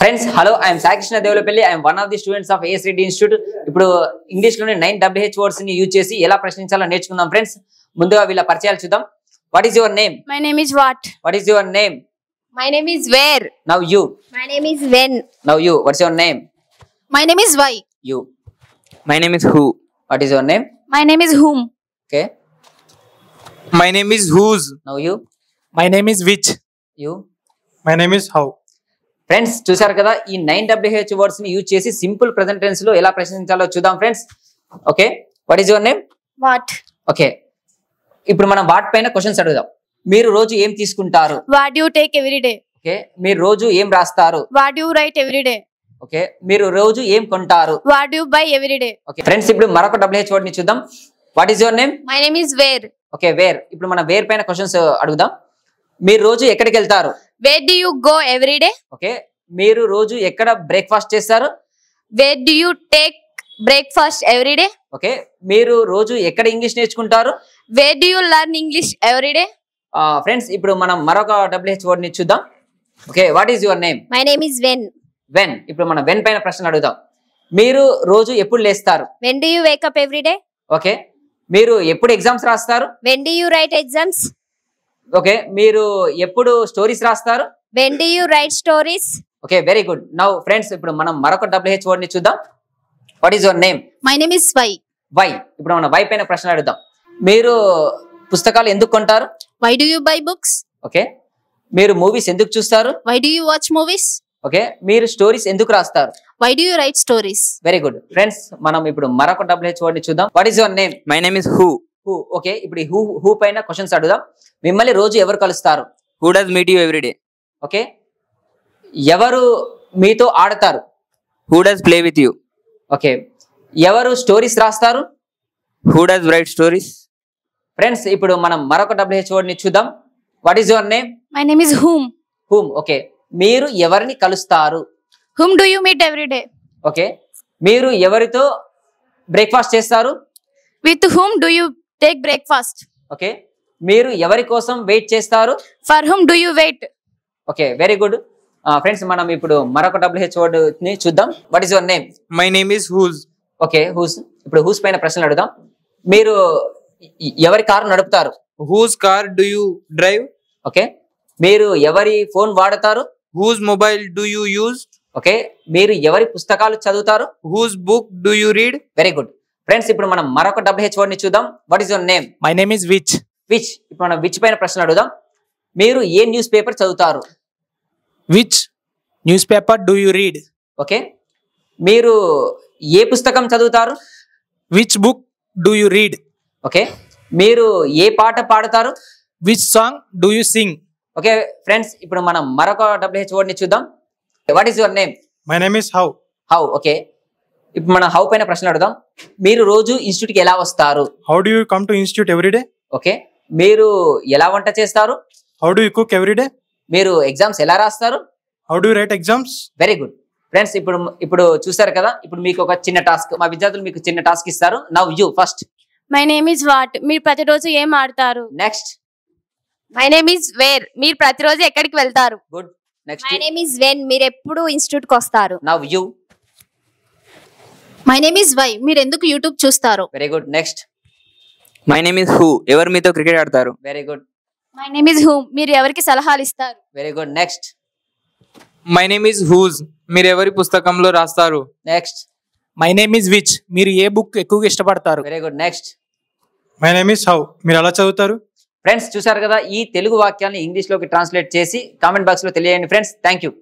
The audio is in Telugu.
Friends, hello, I am Sai Krishna Devalapalli. I am one of the students of ASRD Institute. ఇప్పుడు ఇంగ్లీష్ లోనే 9 వర్డ్స్ ని యూజ్ చేసి ఎలా ప్రశ్నించాలో నేర్చుకుందాం ఫ్రెండ్స్. ముందుగా వీళ్ళ పరిచయాలు చూద్దాం. What is your name? My name is what? What is your name? My name is where? Now you. My name is when? Now you. What's your name? My name is why? You. My name is who. What is your name? My name is whom? Okay. My name is whose. Now you. My name is which. You. My name is how. Friends చూసారు కదా, ఈ 9 వర్డ్స్ ని యూజ్ చేసి సింపుల్ ప్రెజెంట్ టెన్స్ లో ఎలా ప్రశ్నించాలో చూద్దాం friends. Okay, what is your name? What? Okay, ఇప్పుడు మనం వాట్ పైన క్వశ్చన్స్ అడుగుదాం. మీరు రోజు ఏం తీసుకుంటారు? What do you take every day? Okay, మీరు రోజు ఏం రాస్తారు? What do you write every day? Okay, మీరు రోజు ఏం కొంటారు? What do you buy every day? Okay friends, ఇప్పుడు మరొక వర్డ్ ని చూద్దాం. What is your name? My name is where? Okay, where. ఇప్పుడు మనం వేర్ పైన క్వశ్చన్స్ అడుగుదాం. మీరు రోజు ఎక్కడికి వెళ్తారు? Where do you go every day? Okay, మీరు రోజు ఎక్కడ బ్రేక్ఫాస్ట్ చేస్తారు? Where do you take breakfast every day? Okay, మీరు రోజు ఎక్కడ ఇంగ్లీష్ నేర్చుకుంటారు? Where do you learn English every day? Friends, ఇప్పుడు మనం మరొక వర్డ్ ని చూద్దాం. Okay, what is your name? My name is when? When. ఇప్పుడు మనం వెన్ పైన ప్రశ్నలు అడుగుదాం. మీరు రోజు ఎప్పుడు లేస్తారు? When do you wake up every day? Okay, మీరు ఎప్పుడు ఎగ్జామ్స్ రాస్తారు? When do you write exams? Okay, మీరు ఎప్పుడు స్టోరీస్ రాస్తారు? When do you write stories? Okay, very good. Now friends, ఇప్పుడు మనం మరొక వర్డ్ ని చూద్దాం. What is your name? My name is why? Why. ఇప్పుడు మనం వై పైన ప్రశ్న అడుగుదాం. మీరు పుస్తకాలు ఎందుకు కొంటారు? Why do you buy books? Okay, మీరు మూవీస్ ఎందుకు చూస్తారు? Why do you watch movies? Okay, మీరు స్టోరీస్ ఎందుకు రాస్తారు? Why do you write stories? Very good. Friends, మనం ఇప్పుడు మరొక వర్డ్ ని చూద్దాం. What is your name? My name is who. Who. Okay, ఇప్పుడు ఈ హూ పైన క్వశ్చన్స్ అడుగుదాం. మిమ్మల్ని రోజు ఎవరు కలుస్తారు? Who does meet you every day? Okay, ఎవరు మీతో ఆడతారు? Who does play with you? Okay, ఎవరు స్టోరీస్ రాస్తారు? Who does write stories? Friends, ఇప్పుడు మనం మరొక వర్డ్ ని చూద్దాం. What is your name? My name is whom? Whom. Okay, మీరు ఎవరిని కలుస్తారు? Whom do you meet every day? Okay, మీరు ఎవరితో బ్రేక్ఫాస్ట్ చేస్తారు? With whom do you take breakfast? Okay, మీరు ఎవరి కోసం వెయిట్ చేస్తారు? For whom do you wait? Okay, very good. Friends, మనం ఇప్పుడు మరొక వర్డ్ ని చూద్దాం. What is your name? My name is whose. Okay, whose. ఇప్పుడు హూస్ పైన ప్రశ్నలు అడుగుదాం. మీరు ఎవరి కారు నడుపుతారు? Whose car do you drive? Okay, మీరు ఎవరి ఫోన్ వాడతారు? Whose mobile do you use? Okay, మీరు ఎవరి పుస్తకాలు చదువుతారు? Whose book do you read? Very good. Friends, ఇప్పుడు మనం మరొక వర్డ్ ని చూద్దాం. What is your name? My name is which. Which. ఇప్పుడు మనం విచ్ పైన ప్రశ్నలు అడుగుదాం. మీరు ఏ న్యూస్ పేపర్ చదువుతారు? Which newspaper do you read? Okay, మీరు ఏ పుస్తకం చదువుతారు? Which book do you read? Okay, మీరు ఏ పాట పాడతారు? Which song do you sing? Okay friends, ఇప్పుడు మనం మరొక వర్డ్ ని చూద్దాం. What is your name? My name is how. How. Okay, ఇప్పుడు మనం హౌ పైన ప్రశ్నలు అడుగుదాం. మీరు రోజు ఇన్స్టిట్యూట్ కి ఎలా వస్తారు? How do you come to institute every day? Okay, మీరు ఎలా వంట చేస్తారు? How do you cook every day? మీరు ఎగ్జామ్స్ ఎలా రాస్తారు? How do you write exams? Very good. Friends, ఇప్పుడు చూసారు కదా, ఇప్పుడు మీకు ఒక చిన్న టాస్క్, మా విద్యార్థులు మీకు చిన్న టాస్క్ ఇస్తారు. Now you first. My name is what? మీరు ప్రతిరోజు ఏం ఆడతారు? Next. My name is where? మీరు ప్రతిరోజు ఎక్కడికి వెళ్తారు? Good. Next. My name is when? మీరు ఎప్పుడు ఇన్స్టిట్యూట్ కి వస్తారు? Now you. My name is why? మీరు ఎందుకు యూట్యూబ్ చూస్తారు? Very good. Next. My name is who. ఎవరు మీతో క్రికెట్ ఆడతారు? Very good. My name is whom? మీరు ఎవరికి సలహాలు ఇస్తారు? Very good. Next. My name is whose. మీరు ఎవరి పుస్తకంలో రాస్తారు? Next. My name is which. మీరు ఏ బుక్ ఎక్కువగా ఇష్టపడతారు? Very good. Next. My name is how. మీరు ఎలా చదువుతారు? ఫ్రెండ్స్, చూసారు కదా, ఈ తెలుగు వాక్యాన్ని ఇంగ్లీష్ లోకి ట్రాన్స్లేట్ చేసి కామెంట్ బాక్స్ లో తెలియజేయండి ఫ్రెండ్స్. Thank you.